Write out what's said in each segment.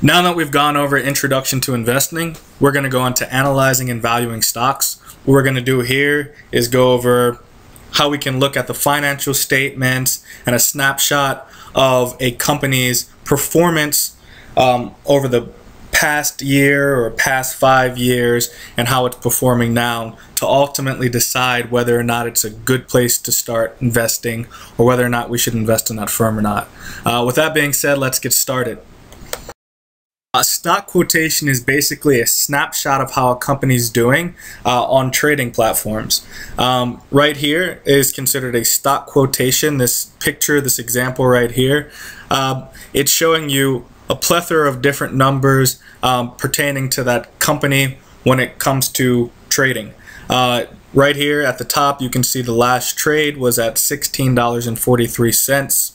Now that we've gone over Introduction to Investing, we're going to go into analyzing and valuing stocks. What we're going to do here is go over how we can look at the financial statements and a snapshot of a company's performance over the past year or past 5 years and how it's performing now to ultimately decide whether or not it's a good place to start investing or whether or not we should invest in that firm or not. With that being said, let's get started. A stock quotation is basically a snapshot of how a company is doing on trading platforms. Right here is considered a stock quotation. This picture, this example right here, it's showing you a plethora of different numbers pertaining to that company when it comes to trading. Right here at the top, you can see the last trade was at $16.43.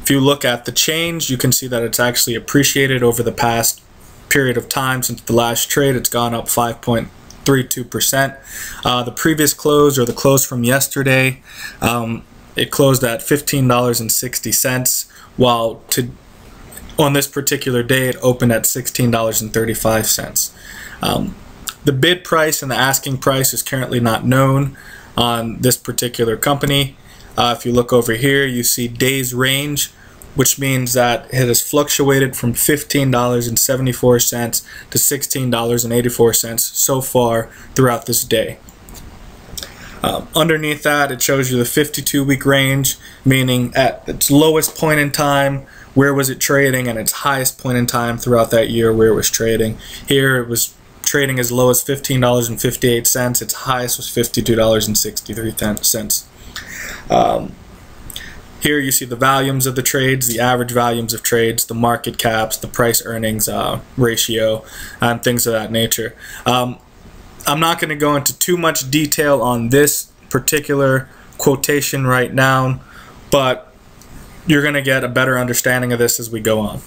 If you look at the change, you can see that it's actually appreciated over the past period of time since the last trade. It's gone up 5.32%. The previous close, or the close from yesterday, it closed at $15.60, while on this particular day it opened at $16.35. The bid price and the asking price is currently not known on this particular company. If you look over here, you see days range, which means that it has fluctuated from $15.74 to $16.84 so far throughout this day. Underneath that, it shows you the 52-week range, meaning at its lowest point in time, where was it trading, and its highest point in time throughout that year, where it was trading. Here it was trading as low as $15.58. Its highest was $52.63. Here you see the volumes of the trades, the average volumes of trades, the market caps, the price earnings ratio, and things of that nature. I'm not going to go into too much detail on this particular quotation right now, but you're going to get a better understanding of this as we go on.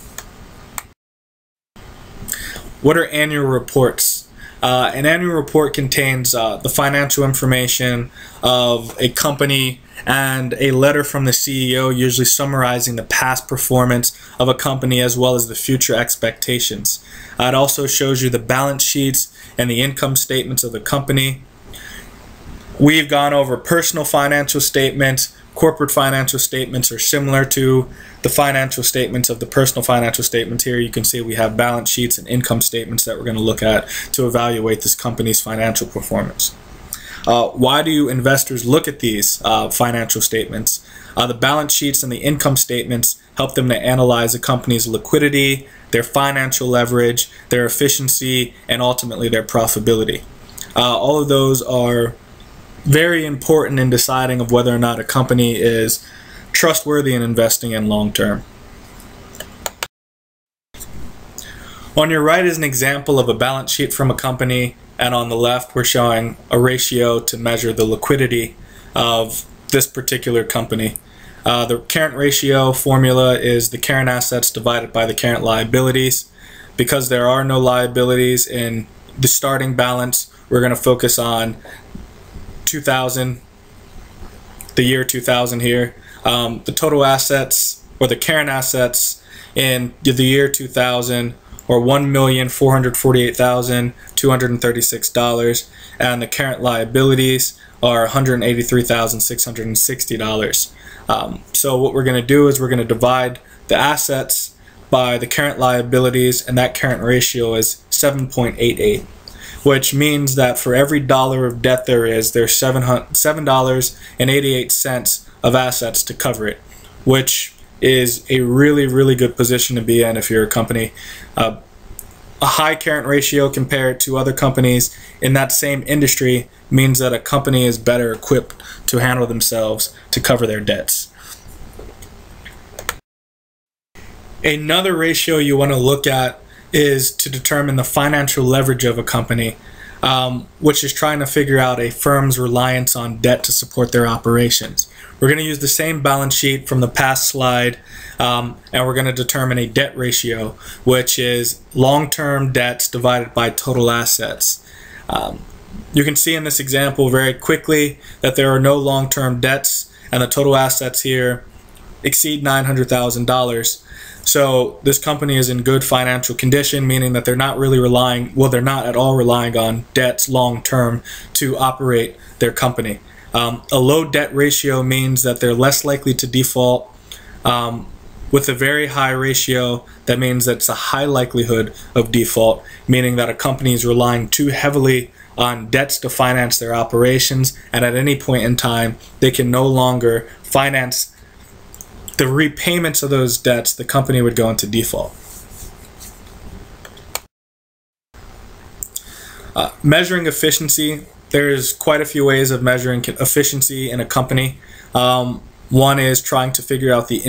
What are annual reports? An annual report contains the financial information of a company and a letter from the CEO, usually summarizing the past performance of a company as well as the future expectations. It also shows you the balance sheets and the income statements of the company. We've gone over personal financial statements. Corporate financial statements are similar to the financial statements of the personal financial statements. Here you can see we have balance sheets and income statements that we're going to look at to evaluate this company's financial performance. Why do investors look at these financial statements? The balance sheets and the income statements help them to analyze a company's liquidity, their financial leverage, their efficiency, and ultimately their profitability. All of those are very important in deciding of whether or not a company is trustworthy in investing in long term. On your right is an example of a balance sheet from a company, and on the left we're showing a ratio to measure the liquidity of this particular company. The current ratio formula is the current assets divided by the current liabilities. Because there are no liabilities in the starting balance, we're going to focus on 2000, the year 2000 here. The total assets, or the current assets in the year 2000, or $1,448,236, and the current liabilities are $183,660. So what we're going to do is we're going to divide the assets by the current liabilities, and that current ratio is 7.88. which means that for every dollar of debt there's $7.88 of assets to cover it, which is a really, really good position to be in if you're a company. A high current ratio compared to other companies in that same industry means that a company is better equipped to handle themselves to cover their debts. Another ratio you want to look at is to determine the financial leverage of a company, which is trying to figure out a firm's reliance on debt to support their operations. We're going to use the same balance sheet from the past slide, and we're going to determine a debt ratio, which is long-term debts divided by total assets. You can see in this example very quickly that there are no long-term debts, and the total assets here exceed $900,000. So this company is in good financial condition, meaning that they're not really they're not at all relying on debts long term to operate their company. A low debt ratio means that they're less likely to default. With a very high ratio, that means that it's a high likelihood of default, meaning that a company is relying too heavily on debts to finance their operations, and at any point in time, they can no longer finance the repayments of those debts. The company would go into default. Measuring efficiency. There's quite a few ways of measuring efficiency in a company. One is trying to figure out the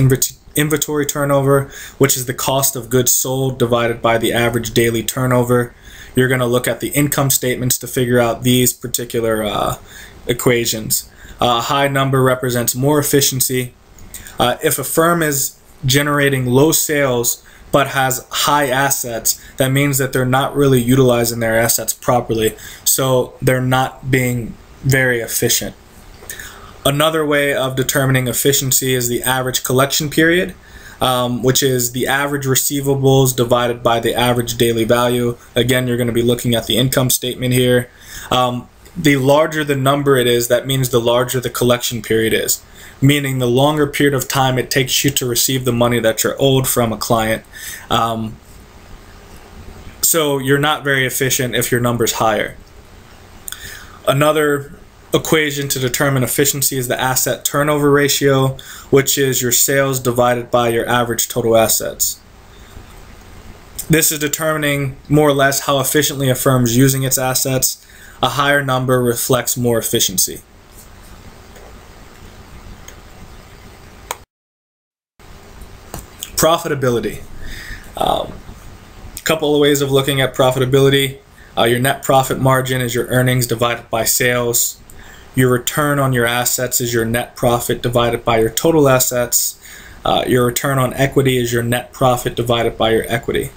inventory turnover, which is the cost of goods sold divided by the average daily turnover. You're going to look at the income statements to figure out these particular equations. A high number represents more efficiency. If a firm is generating low sales but has high assets, that means that they're not really utilizing their assets properly, so they're not being very efficient. Another way of determining efficiency is the average collection period, which is the average receivables divided by the average daily value. Again, you're going to be looking at the income statement here. The larger the number it is, that means the larger the collection period is, meaning the longer period of time it takes you to receive the money that you're owed from a client. So you're not very efficient if your number's higher. Another equation to determine efficiency is the asset turnover ratio, which is your sales divided by your average total assets. This is determining more or less how efficiently a firm is using its assets. A higher number reflects more efficiency. Profitability. A couple of ways of looking at profitability. Your net profit margin is your earnings divided by sales. Your return on your assets is your net profit divided by your total assets. Your return on equity is your net profit divided by your equity.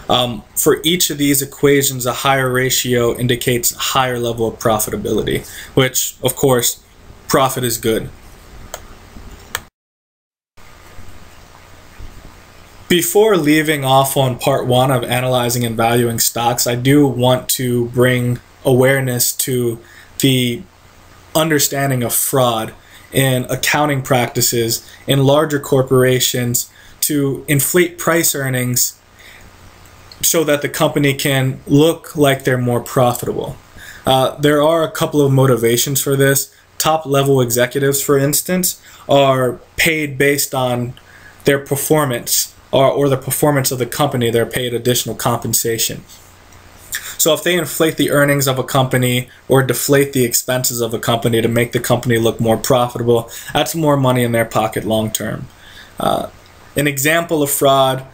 For each of these equations, a higher ratio indicates a higher level of profitability, which, of course, profit is good. Before leaving off on part one of analyzing and valuing stocks, I do want to bring awareness to the understanding of fraud in accounting practices in larger corporations to inflate price earnings so that the company can look like they're more profitable. There are a couple of motivations for this. Top level executives, for instance, are paid based on their performance or the performance of the company. They're paid additional compensation. So if they inflate the earnings of a company or deflate the expenses of a company to make the company look more profitable, that's more money in their pocket long term. An example of fraud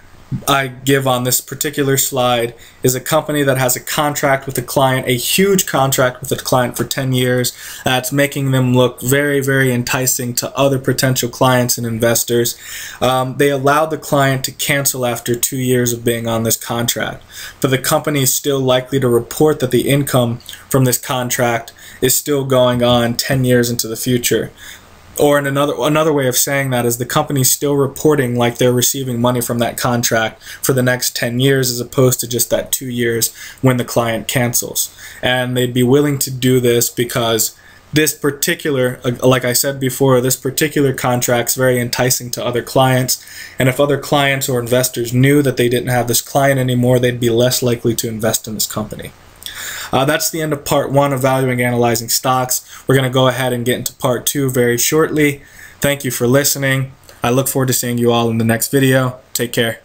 I give on this particular slide is a company that has a contract with a client, a huge contract with a client for 10 years, that's making them look very, very enticing to other potential clients and investors. They allowed the client to cancel after 2 years of being on this contract, but the company is still likely to report that the income from this contract is still going on 10 years into the future. Or in another way of saying that is the company's still reporting like they're receiving money from that contract for the next 10 years as opposed to just that 2 years when the client cancels. And they'd be willing to do this because this particular, like I said before, this particular contract's very enticing to other clients. And if other clients or investors knew that they didn't have this client anymore, they'd be less likely to invest in this company. That's the end of part one of valuing and analyzing stocks. We're going to go ahead and get into part two very shortly. Thank you for listening. I look forward to seeing you all in the next video. Take care.